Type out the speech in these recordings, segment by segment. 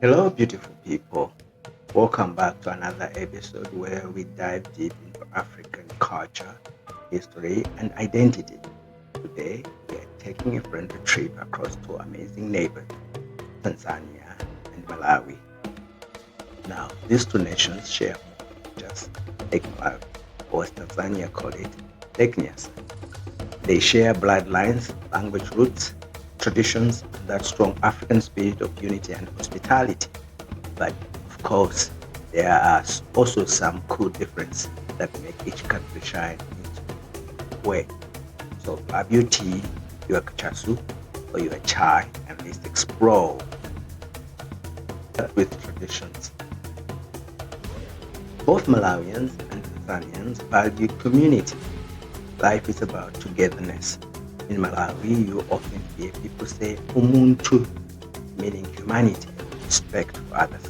Hello, beautiful people. Welcome back to another episode where we dive deep into African culture, history, and identity. Today, we are taking a friendly trip across two amazing neighbors, Tanzania and Malawi. Now, these two nations share more than just Lake Malawi, or as Tanzania call it, Lake Nyasa. They share bloodlines, language roots, traditions, and that strong African spirit of unity and hospitality. But of course, there are also some cool differences that make each country shine in its own way. So grab your tea, your kachasu, or your chai, and let's explore. Start with traditions. Both Malawians and Tanzanians value community. Life is about togetherness. In Malawi, you often hear people say Umunthu, meaning humanity and respect for others.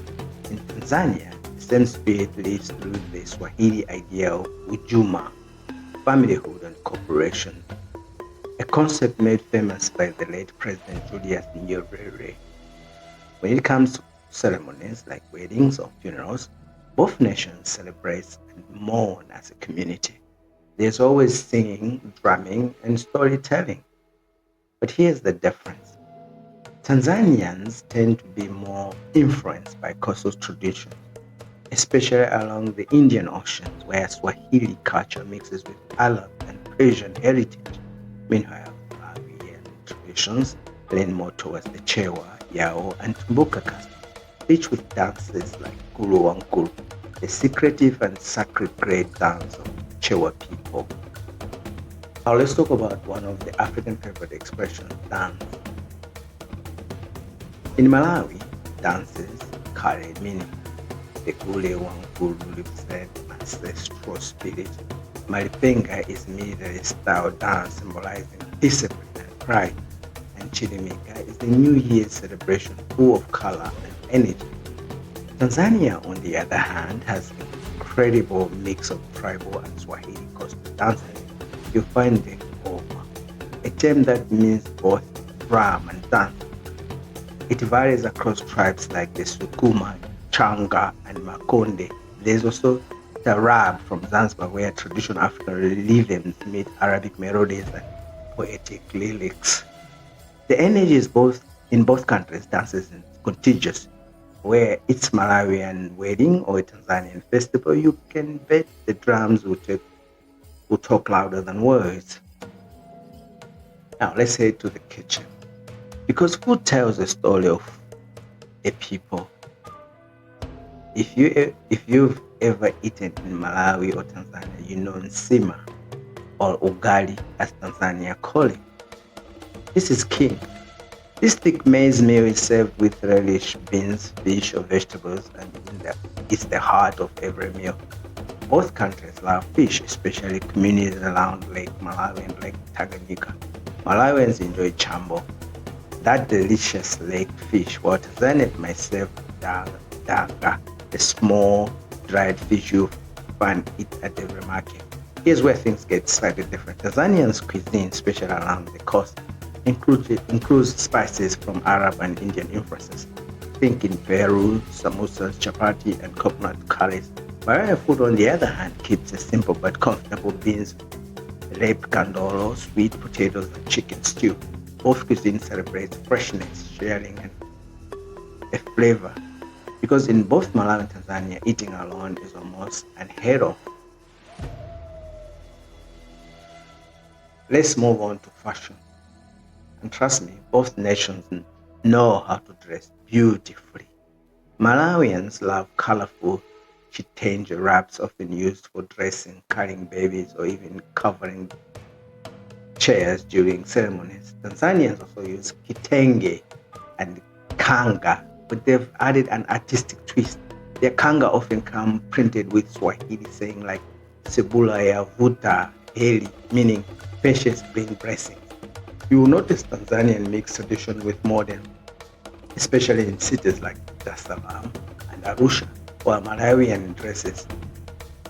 In Tanzania, the same spirit lives through the Swahili idea of Ujamaa, familyhood and cooperation, a concept made famous by the late President Julius Nyerere. When it comes to ceremonies like weddings or funerals, both nations celebrate and mourn as a community. There's always singing, drumming, and storytelling. But here's the difference. Tanzanians tend to be more influenced by coastal traditions, especially along the Indian Ocean, where Swahili culture mixes with Arab and Persian heritage. Meanwhile, Malawian traditions lean more towards the Chewa, Yao, and Tumbuka customs, rich with dances like Gule Wamkulu, the secretive and sacred great dance of Chewa people. Now let's talk about one of the African favorite expressions, dance. In Malawi, dances carry meaning. The Gule Wamkulu represents ancestral spirit. Malipenga is military style dance symbolizing discipline and pride. And Chilimika is the New Year's celebration full of color and energy. Tanzania, on the other hand, has an incredible mix of tribal and Swahili coastal dances. You find the Ngoma, a term that means both drum and dance. It varies across tribes like the Sukuma, Changa, and Makonde. There's also Tarab from Zanzibar, where traditional African rhythms meet Arabic melodies and poetic lyrics. The energy is both in both countries. Dances is contagious. Where it's Malawian wedding or a Tanzanian festival, you can bet the drums will talk louder than words. Now let's head to the kitchen. Because food tells the story of a people. If you've ever eaten in Malawi or Tanzania, you know nsima or ugali as Tanzania call it. This is king. This thick maize meal is served with relish, beans, fish, or vegetables, and it's the heart of every meal. Both countries love fish, especially communities around Lake Malawi and Lake Tanganyika. Malawians enjoy chambo, that delicious lake fish, while Tanzania might serve danga, a small dried fish you find it at every market. Here's where things get slightly different. Tanzanian's cuisine, especially around the coast, includes spices from Arab and Indian influences. Think in Peru, samosas, chapati, and coconut curries. Malawian food, on the other hand, keeps it simple but comfortable: beans, rape candolo, sweet potatoes, and chicken stew. Both cuisines celebrate freshness, sharing, and a flavor. Because in both Malawi and Tanzania, eating alone is almost unheard of. Let's move on to fashion. And trust me, both nations know how to dress beautifully. Malawians love colorful chitenge wraps, often used for dressing, carrying babies, or even covering chairs during ceremonies. Tanzanians also use kitenge and kanga, but they've added an artistic twist. Their kanga often come printed with Swahili saying like Sebula ya vuta heli, meaning patience bring blessings. You will notice Tanzanian mix tradition with modern, especially in cities like Dar es Salaam and Arusha, while Malawian dresses,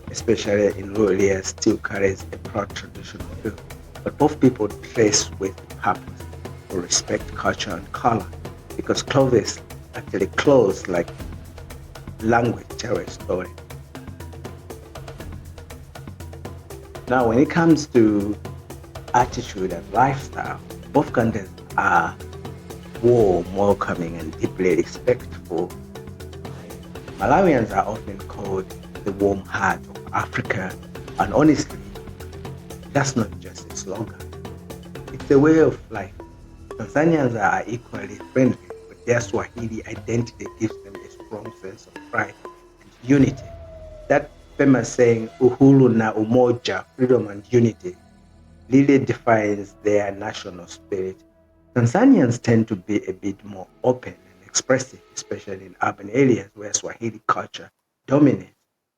especially in rural areas, still carries a proud traditional feel. But both people dress with purpose to respect culture and color, because clothes actually close like language tell a story. Now, when it comes to attitude and lifestyle, both countries are warm, welcoming, and deeply respectful. Malawians are often called the warm heart of Africa, and honestly, that's not just a slogan, it's a way of life. Tanzanians are equally friendly, but their Swahili identity gives them a strong sense of pride and unity. That famous saying, Uhuru na Umoja, freedom and unity, really defines their national spirit. Tanzanians tend to be a bit more open and expressive, especially in urban areas where Swahili culture dominates.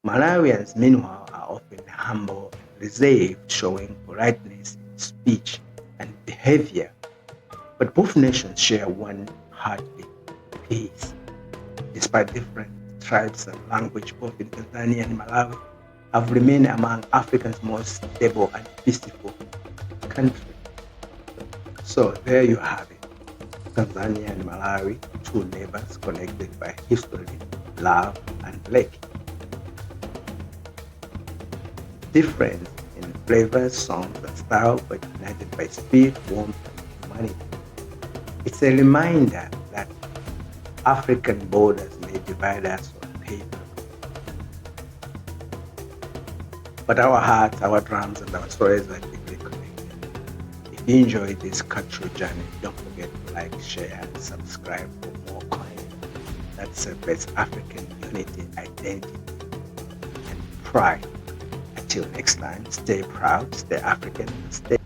Malawians, meanwhile, are often humble and reserved, showing politeness in speech and behavior. But both nations share one heartbeat, peace. Despite different tribes and language, both in Tanzania and Malawi have remained among Africa's most stable and peaceful countries. So there you have it. Tanzania and Malawi, two neighbors connected by history, love, and lake. Different in flavors, songs, and style, but united by spirit, warmth, and humanity. It's a reminder that African borders may divide us on paper, but our hearts, our drums, and our stories are deeply connected. If you enjoyed this cultural journey, don't forget to like, share, and subscribe for more content that celebrates African unity, identity, and pride. Until next time, stay proud, stay African, and stay